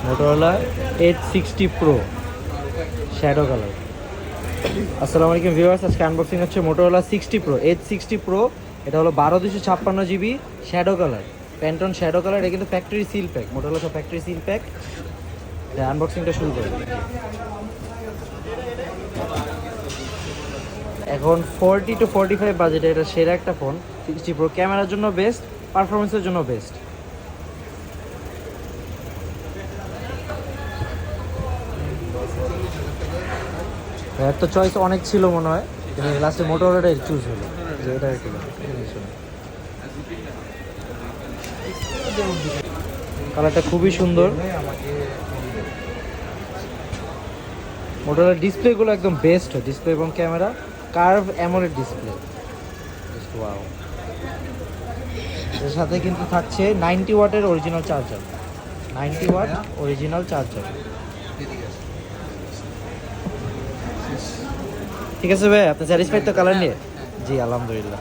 Motorola H60 Pro shadow colour. আসসালামু আলাইকুম viewers, আজকে আনবক্সিং হচ্ছে মোটোরোলা 60 Pro H60 Pro। এটা হলো 12256 GB shadow colour, প্যান্টন shadow colour. এটা কিন্তু ফ্যাক্টরি সিল প্যাক, মোটোরোলা সব ফ্যাক্টরি সিল প্যাক। আনবক্সিংটা শুরু করি। এখন 40 to 45 বাজেটে এটা সেরা একটা ফোন 60 Pro। ক্যামেরার জন্য বেস্ট, পারফরমেন্সের জন্য বেস্ট। এর তো চয়েস অনেক ছিল মনে হয়, লাস্টে মোটোরোলাটাই চুজ হলো যে এটা একটু কালারটা খুবই সুন্দর। মোটোরোলার ডিসপ্লেগুলো একদম বেস্ট হয়, ডিসপ্লে এবং camera curve AMOLED display. Wow. এর সাথে কিন্তু থাকছে 90 ওয়াটের original charger, 90 watt original charger. ঠিক আছে ভাই, আপনি স্যাটিসফাইড তো কালার নিয়ে? জি আলহামদুলিল্লাহ।